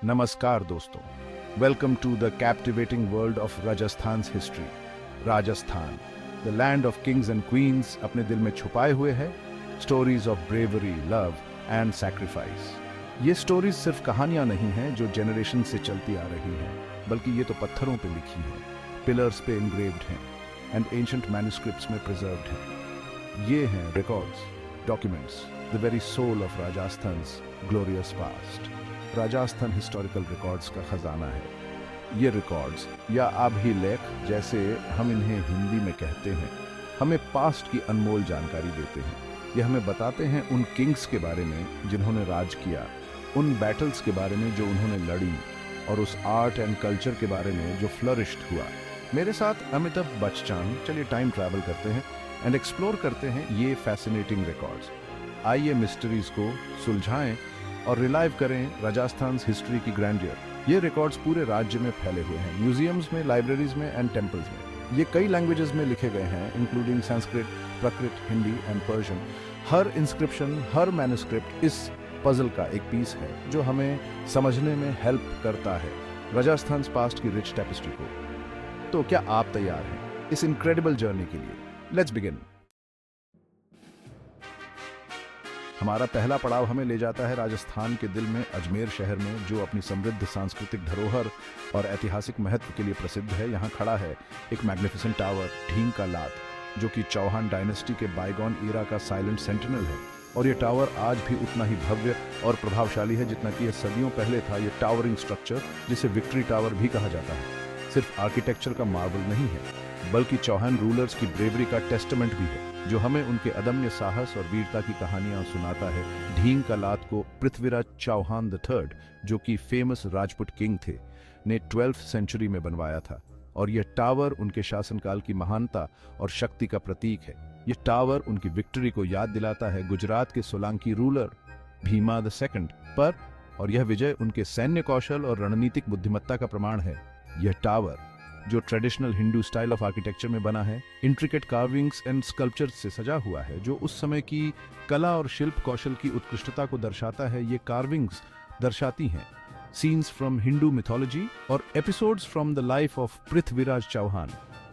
नमस्कार दोस्तों, welcome to the captivating world of Rajasthan's history. Rajasthan, the land of kings and queens, अपने दिल में छुपाए हुए है stories of bravery, love and sacrifice. ये स्टोरीज सिर्फ कहानियां नहीं हैं जो जनरेशन से चलती आ रही हैं, बल्कि ये तो पत्थरों पे लिखी हैं, पिलर्स पे इंग्रेव्ड हैं एंड एंशंट मैन्युस्क्रिप्ट्स में प्रिजर्व्ड हैं। ये हैं records, documents, the very soul of Rajasthan's glorious past. Rajasthan historical records का खजाना है। ये रिकॉर्ड्स या अभिलेख, जैसे हम इन्हें हिंदी में कहते हैं, हमें पास्ट की अनमोल जानकारी देते हैं। ये हमें बताते हैं उन किंग्स के बारे में जिन्होंने राज किया, उन बैटल्स के बारे में जो उन्होंने लड़ी, और उस आर्ट एंड कल्चर के बारे में जो फ्लरिश्ड हुआ। मेरे साथ अमिताभ बच्चन, चलिए टाइम ट्रैवल करते हैं एंड एक्सप्लोर करते हैं ये फैसिनेटिंग रिकॉर्ड्स। आइए मिस्ट्रीज को सुलझाएं और रिलाइव करें राजस्थान's हिस्ट्री की ग्रैंडियर। ये रिकॉर्ड्स पूरे राज्य में फैले हुए हैं, म्यूजियम्स में, लाइब्रेरीज में एंड टेम्पल्स में। ये कई लैंग्वेजेस में लिखे गए हैं, including Sanskrit, Prakrit, Hindi and Persian. Her inscription, her manuscript इस पजल का एक पीस है जो हमें समझने में हेल्प करता है राजस्थान's पास्ट की रिच टेपेस्ट्री को। तो क्या आप तैयार हैं इस इनक्रेडिबल जर्नी के लिए? Let's begin. हमारा पहला पड़ाव हमें ले जाता है राजस्थान के दिल में, अजमेर शहर में, जो अपनी समृद्ध सांस्कृतिक धरोहर और ऐतिहासिक महत्व के लिए प्रसिद्ध है। यहाँ खड़ा है एक मैग्निफिसेंट टावर, ढींग का लात, जो कि चौहान डायनेस्टी के बाइगॉन ईरा का साइलेंट सेंटिनल है। और ये टावर आज भी उतना ही भव्य और प्रभावशाली है जितना कि यह सदियों पहले था। ये टावरिंग स्ट्रक्चर, जिसे विक्ट्री टावर भी कहा जाता है, सिर्फ आर्किटेक्चर का मार्वल नहीं है, बल्कि चौहान रूलर्स की ब्रेवरी का टेस्टमेंट भी है, जो हमें उनके अदम्य साहस और वीरता की कहानियां सुनाता है। ढींग का लात को पृथ्वीराज चौहान III, जो कि फेमस राजपूत किंग थे, ने 12th सेंचुरी में बनवाया था, और यह टावर उनके शासनकाल की महानता और शक्ति का प्रतीक है। यह टावर उनकी विक्ट्री को याद दिलाता है गुजरात के सोलंकी रूलर भीमा II पर, और यह विजय उनके सैन्य कौशल और रणनीतिक बुद्धिमत्ता का प्रमाण है। यह टावर, जो traditional Hindu style of architecture में बना है, इंट्रिकेट कार्विंग्स एंड स्कल्पचर्स से सजा हुआ है, जो उस समय की कला और शिल्प कौशल की उत्कृष्टता को दर्शाता है। ये कार्विंग्स दर्शाती हैं सीन्स फ्रॉम हिंदू मिथोलॉजी और episodes from the life of Prithviraj Chauhan,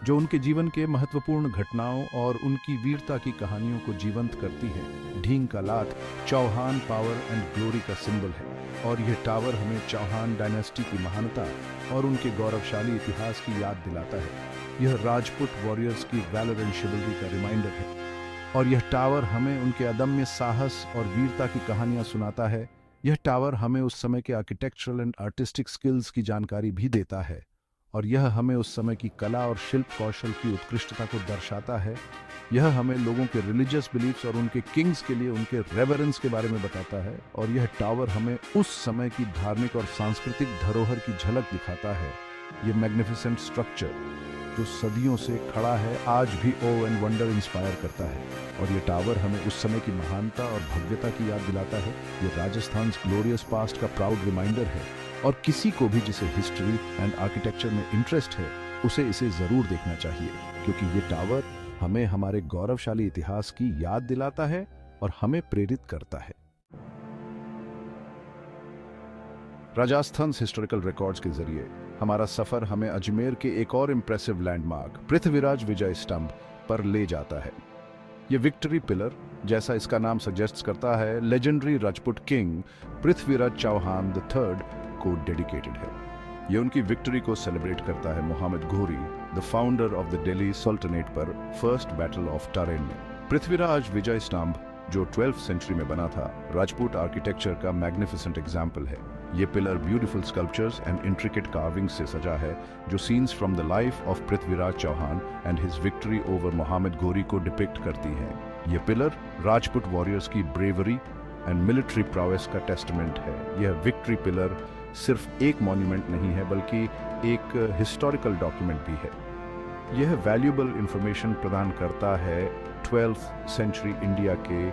जो उनके जीवन के महत्वपूर्ण घटनाओं और उनकी वीरता की कहानियों को जीवंत करती है। ढींग का लात चौहान पावर एंड ग्लोरी का सिंबल है, और यह टावर हमें चौहान डायनेस्टी की महानता और उनके गौरवशाली इतिहास की याद दिलाता है। यह राजपूत वॉरियर्स की वैलर एंड शिवल्री का रिमाइंडर है, और यह टावर हमें उनके अदम्य साहस और वीरता की कहानियां सुनाता है। यह टावर हमें उस समय के आर्किटेक्चरल एंड आर्टिस्टिक स्किल्स की जानकारी भी देता है, और यह हमें उस समय की कला और शिल्प कौशल की उत्कृष्टता को दर्शाता है। यह हमें लोगों के रिलीजियस बिलीफ्स और उनके किंग्स के लिए उनके रेवरेंस के बारे में बताता है, और यह टावर हमें उस समय की धार्मिक और सांस्कृतिक धरोहर की झलक दिखाता है। यह मैग्निफिसेंट स्ट्रक्चर, जो सदियों से खड़ा है, आज भी ओ एंड वंडर इंस्पायर करता है, और यह टावर हमें उस समय की महानता और भव्यता की याद दिलाता है। यह राजस्थान's ग्लोरियस पास्ट का प्राउड रिमाइंडर है, और किसी को भी जिसे हिस्ट्री एंड आर्किटेक्चर में इंटरेस्ट है, उसे इसे जरूर देखना चाहिए, क्योंकि ये टावर हमें हमारे गौरवशाली इतिहास की याद दिलाता है और हमें प्रेरित करता है। राजस्थान's हिस्टोरिकल रिकॉर्ड्स के जरिए हमारा सफर हमें अजमेर के एक और इंप्रेसिव लैंडमार्क पृथ्वीराज विजय स्तंभ पर ले जाता है। ये विक्ट्री पिलर, जैसा इसका नाम सजेस्ट करता है, legendary Rajput king Prithviraj Chauhan III को डेडिकेटेड है। यह उनकी विक्ट्री को सेलिब्रेट करता है मोहम्मद घोरी, the founder of the Delhi sultanate पर फर्स्ट बैटल ऑफ टारेन में। पृथ्वीराज विजय स्तंभ, जो 12th सेंचुरी में बना था, राजपूत आर्किटेक्चर का मैग्निफिसेंट एग्जाम्पल है। ये pillar beautiful sculptures and intricate carvings से सजा है, जो scenes from the life of Prithviraj Chauhan and his victory over Mohammad Ghori को डिपिक्ट करती है। ये पिलर राजपूत वॉरियर्स की ब्रेवरी एंड मिलिट्री प्रोवेस का टेस्टमेंट है। यह विक्ट्री पिलर सिर्फ एक मॉन्यूमेंट नहीं है, बल्कि एक हिस्टोरिकल डॉक्यूमेंट भी है। यह वैल्यूएबल इंफॉर्मेशन प्रदान करता है 12th सेंचुरी इंडिया के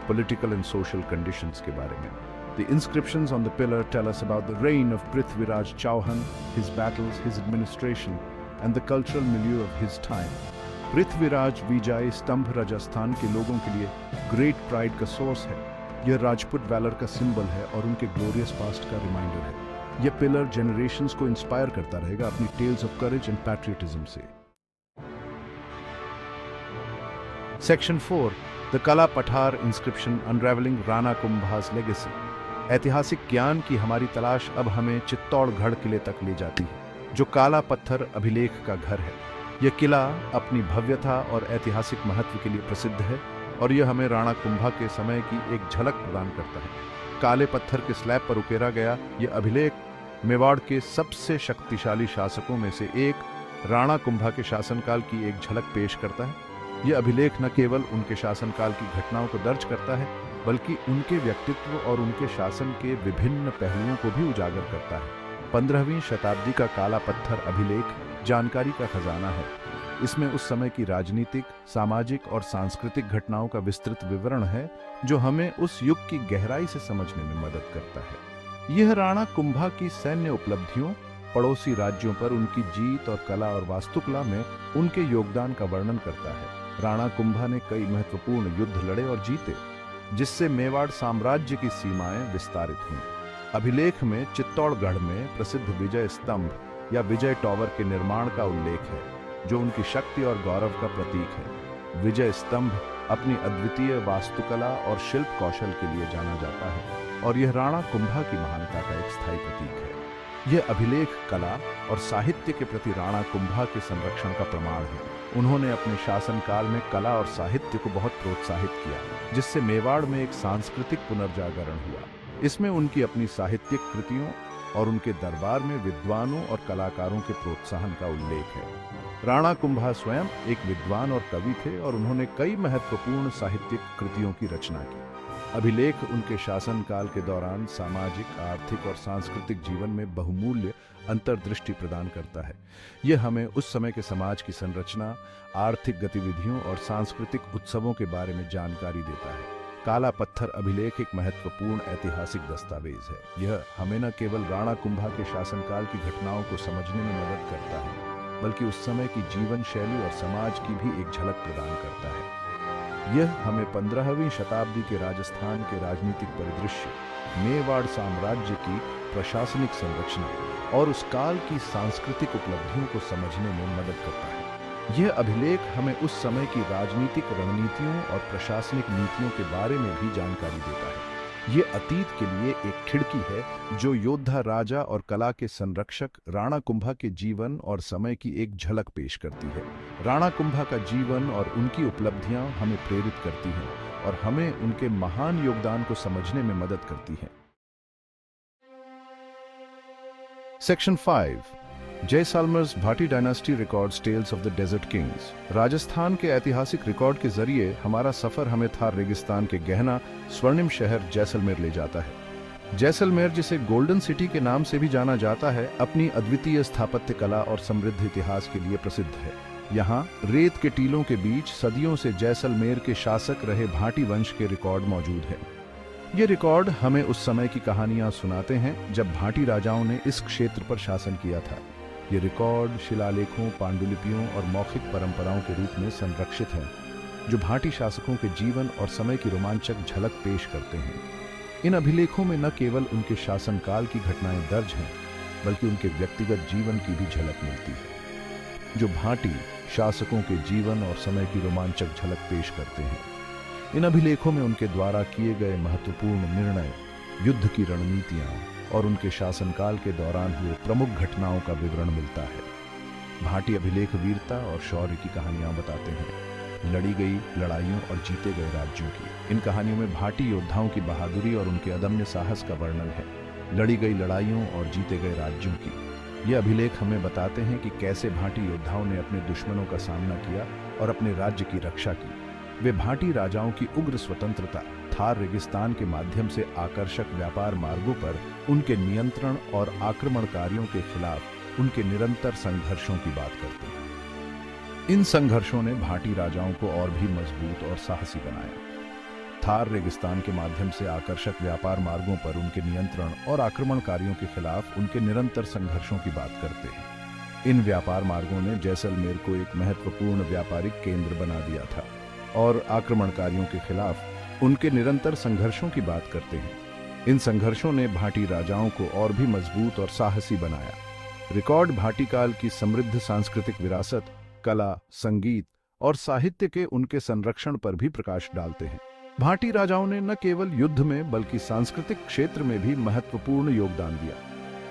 पॉलिटिकल एंड सोशल कंडीशंस के बारे में। The inscriptions on the pillar tell us about the reign of Prithviraj Chauhan, his battles, his administration, and the cultural milieu of his time. Prithviraj विजय स्तंभ राजस्थान के लोगों के लिए great pride का सोर्स है। यह राजपूत वैलर का सिंबल है और उनके ग्लोरियस पास्ट का रिमाइंडर है। यह पिलर जनरेशंस को इंस्पायर करता रहेगा अपनी tales of courage and patriotism से। Section 4, the Kala Pathar inscription unravelling Rana Kumbha's legacy. ऐतिहासिक ज्ञान की हमारी तलाश अब हमें चित्तौड़गढ़ किले तक ले जाती है, जो काला पत्थर अभिलेख का घर है। यह किला अपनी भव्यता और ऐतिहासिक महत्व के लिए प्रसिद्ध है और यह हमें राणा कुंभा के समय की एक झलक प्रदान करता है। काले पत्थर के स्लैब पर उकेरा गया यह अभिलेख मेवाड़ के सबसे शक्तिशाली शासकों में से एक राणा कुंभा के शासनकाल की एक झलक पेश करता है। यह अभिलेख न केवल उनके शासनकाल की घटनाओं को दर्ज करता है, बल्कि उनके व्यक्तित्व और उनके शासन के विभिन्न पहलुओं को भी उजागर करता है। 15वीं शताब्दी का काला पत्थर अभिलेख जानकारी का खजाना है। इसमें उस समय की राजनीतिक, सामाजिक और सांस्कृतिक घटनाओं का विस्तृत विवरण है, जो हमें उस युग की गहराई से समझने में मदद करता है। यह राणा कुंभा की सैन्य उपलब्धियों, पड़ोसी राज्यों पर उनकी जीत और कला और वास्तुकला में उनके योगदान का वर्णन करता है। राणा कुंभा ने कई महत्वपूर्ण युद्ध लड़े और जीते, जिससे मेवाड़ साम्राज्य की सीमाएं विस्तारित हुईं। अभिलेख में चित्तौड़गढ़ में प्रसिद्ध विजय स्तंभ या विजय टॉवर के निर्माण का उल्लेख है, जो उनकी शक्ति और गौरव का प्रतीक है। विजय स्तंभ अपनी अद्वितीय वास्तुकला और शिल्प कौशल के लिए जाना जाता है और यह राणा कुंभा की महानता का एक स्थायी प्रतीक है। यह अभिलेख कला और साहित्य के प्रति राणा कुंभा के संरक्षण का प्रमाण है। उन्होंने अपने शासनकाल में कला और साहित्य को बहुत प्रोत्साहित किया, जिससे मेवाड़ में एक सांस्कृतिक पुनर्जागरण हुआ। इसमें उनकी अपनी साहित्यिक कृतियों और उनके दरबार में विद्वानों और कलाकारों के प्रोत्साहन का उल्लेख है। राणा कुंभा स्वयं एक विद्वान और कवि थे और उन्होंने कई महत्वपूर्ण साहित्यिक कृतियों की रचना की। अभिलेख उनके शासनकाल के दौरान सामाजिक, आर्थिक और सांस्कृतिक जीवन में बहुमूल्य अंतर्दृष्टि प्रदान करता है। यह हमें उस समय के समाज की संरचना, आर्थिक गतिविधियों और सांस्कृतिक उत्सवों के बारे में जानकारी देता है। काला पत्थर अभिलेख एक महत्वपूर्ण ऐतिहासिक दस्तावेज है। यह हमें न केवल राणा कुंभा के शासनकाल की घटनाओं को समझने में मदद करता है, बल्कि उस समय की जीवन शैली और समाज की भी एक झलक प्रदान करता है। यह हमें 15वीं शताब्दी के राजस्थान के राजनीतिक परिदृश्य, मेवाड़ साम्राज्य की प्रशासनिक संरचना और उस काल की सांस्कृतिक उपलब्धियों को समझने में मदद करता है। यह अभिलेख हमें उस समय की राजनीतिक रणनीतियों और प्रशासनिक नीतियों के बारे में भी जानकारी देता है। ये अतीत के लिए एक खिड़की है, जो योद्धा, राजा और कला के संरक्षक राणा कुंभा के जीवन और समय की एक झलक पेश करती है। राणा कुंभा का जीवन और उनकी उपलब्धियां हमें प्रेरित करती हैं और हमें उनके महान योगदान को समझने में मदद करती हैं। Section 5, Jaisalmer's Bhati dynasty records tales of the desert kings. Rajasthan के ऐतिहासिक रिकॉर्ड के जरिए हमारा सफर हमें थार रेगिस्तान के गहना स्वर्णिम शहर जैसलमेर ले जाता है। जैसलमेर, जिसे गोल्डन सिटी के नाम से भी जाना जाता है, अपनी अद्वितीय स्थापत्य कला और समृद्ध इतिहास के लिए प्रसिद्ध है। यहाँ रेत के टीलों के बीच सदियों से जैसलमेर के शासक रहे भाटी वंश के रिकॉर्ड मौजूद हैं। ये रिकॉर्ड हमें उस समय की कहानियां सुनाते हैं जब भाटी राजाओं ने इस क्षेत्र पर शासन किया था। ये रिकॉर्ड शिलालेखों, पांडुलिपियों और मौखिक परंपराओं के रूप में संरक्षित हैं, जो भाटी शासकों के जीवन और समय की रोमांचक झलक पेश करते हैं। इन अभिलेखों में न केवल उनके शासनकाल की घटनाएं दर्ज हैं, बल्कि उनके व्यक्तिगत जीवन की भी झलक मिलती है, जो भाटी शासकों के जीवन और समय की रोमांचक झलक पेश करते हैं। इन अभिलेखों में उनके द्वारा किए गए महत्वपूर्ण निर्णय, युद्ध की रणनीतियां और उनके शासनकाल के दौरान हुए प्रमुख घटनाओं का विवरण मिलता है। भाटी अभिलेख वीरता और शौर्य की कहानियां बताते हैं, लड़ी गई लड़ाइयों और जीते गए राज्यों की। इन कहानियों में भाटी योद्धाओं की बहादुरी और उनके अदम्य साहस का वर्णन है। लड़ी गई लड़ाइयों और जीते गए राज्यों की। ये अभिलेख हमें बताते हैं कि कैसे भाटी योद्धाओं ने अपने दुश्मनों का सामना किया और अपने राज्य की रक्षा की। वे भाटी राजाओं की उग्र स्वतंत्रता, थार रेगिस्तान के माध्यम से आकर्षक व्यापार मार्गों पर उनके नियंत्रण और आक्रमणकारियों के खिलाफ उनके निरंतर संघर्षों की बात करते हैं। इन संघर्षों ने भाटी राजाओं को और भी मजबूत और साहसी बनाया। थार रेगिस्तान के माध्यम से आकर्षक व्यापार मार्गों पर उनके नियंत्रण और आक्रमणकारियों के खिलाफ उनके निरंतर संघर्षों की बात करते हैं। इन व्यापार मार्गों ने जैसलमेर को एक महत्वपूर्ण व्यापारिक केंद्र बना दिया था और आक्रमणकारियों के खिलाफ उनके निरंतर संघर्षों की बात करते हैं। इन संघर्षों ने भाटी राजाओं को और भी मजबूत और साहसी बनाया। रिकॉर्ड भाटी काल की समृद्ध सांस्कृतिक विरासत, कला, संगीत और साहित्य के उनके संरक्षण पर भी प्रकाश डालते हैं। भाटी राजाओं ने न केवल युद्ध में बल्कि सांस्कृतिक क्षेत्र में भी महत्वपूर्ण योगदान दिया।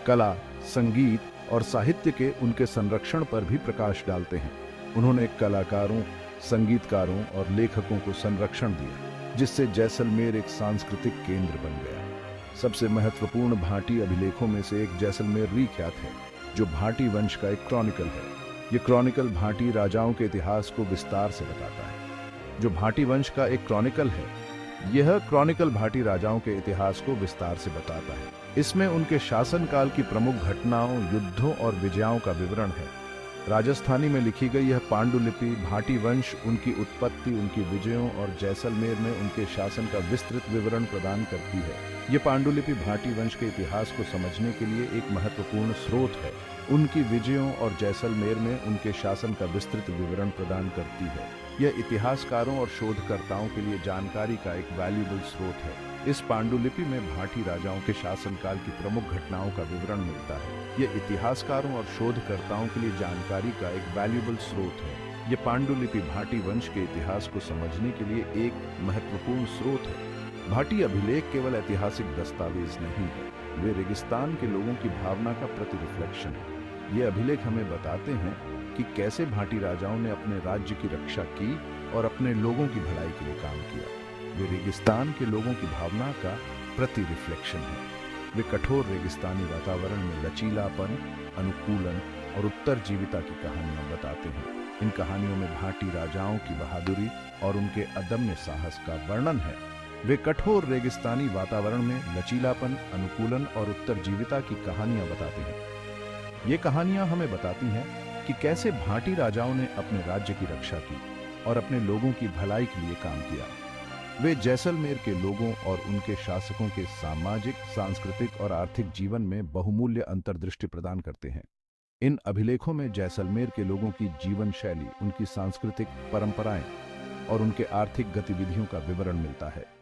कला, संगीत और साहित्य के उनके संरक्षण पर भी प्रकाश डालते हैं। उन्होंने कलाकारों, संगीतकारों और लेखकों को संरक्षण दिया, जिससे जैसलमेर एक सांस्कृतिक केंद्र बन गया। सबसे महत्वपूर्ण भाटी अभिलेखों में से एक जैसलमेर ख्यात है, जो भाटी वंश का एक क्रॉनिकल है। ये क्रॉनिकल भाटी राजाओं के इतिहास को विस्तार से बताता है। जो भाटी वंश का एक क्रॉनिकल है, यह क्रॉनिकल भाटी राजाओं के इतिहास को विस्तार से बताता है। इसमें उनके शासनकाल की प्रमुख घटनाओं, युद्धों और विजयों का विवरण है। राजस्थानी में लिखी गई यह पांडुलिपि भाटी वंश, उनकी उत्पत्ति, उनकी विजयों और जैसलमेर में उनके शासन का विस्तृत विवरण प्रदान करती है। ये पांडुलिपि भाटी वंश के इतिहास को समझने के लिए एक महत्वपूर्ण स्रोत है। उनकी विजयों और जैसलमेर में उनके शासन का विस्तृत विवरण प्रदान करती है। यह इतिहासकारों और शोधकर्ताओं के लिए जानकारी का एक वैल्यूएबल स्रोत है। इस पांडुलिपि में भाटी राजाओं के शासनकाल की प्रमुख घटनाओं का विवरण मिलता है। यह इतिहासकारों और शोधकर्ताओं के लिए जानकारी का एक वैल्यूएबल स्रोत है। यह पांडुलिपि भाटी वंश के इतिहास को समझने के लिए एक महत्वपूर्ण स्रोत है। भाटी अभिलेख केवल ऐतिहासिक दस्तावेज नहीं है, वे रेगिस्तान के लोगों की भावना का प्रतिरिफ्लेक्शन है। ये अभिलेख हमें बताते हैं कि कैसे भाटी राजाओं ने अपने राज्य की रक्षा की और अपने लोगों की भलाई के लिए काम किया। वे रेगिस्तान के लोगों की भावना का प्रतिरिफ्लेक्शन है। वे कठोर रेगिस्तानी वातावरण में लचीलापन, अनुकूलन और उत्तरजीविता की कहानियां बताते हैं। इन कहानियों में भाटी राजाओं की बहादुरी और उनके अदम्य साहस का वर्णन है। वे कठोर रेगिस्तानी वातावरण में लचीलापन, अनुकूलन और उत्तरजीविता की कहानियां बताते हैं। ये कहानियां हमें बताती हैं कि कैसे भाटी राजाओं ने अपने राज्य की रक्षा की और अपने लोगों की भलाई के लिए काम किया। वे जैसलमेर के लोगों और उनके शासकों के सामाजिक, सांस्कृतिक और आर्थिक जीवन में बहुमूल्य अंतर्दृष्टि प्रदान करते हैं। इन अभिलेखों में जैसलमेर के लोगों की जीवन शैली, उनकी सांस्कृतिक परंपराएं और उनके आर्थिक गतिविधियों का विवरण मिलता है।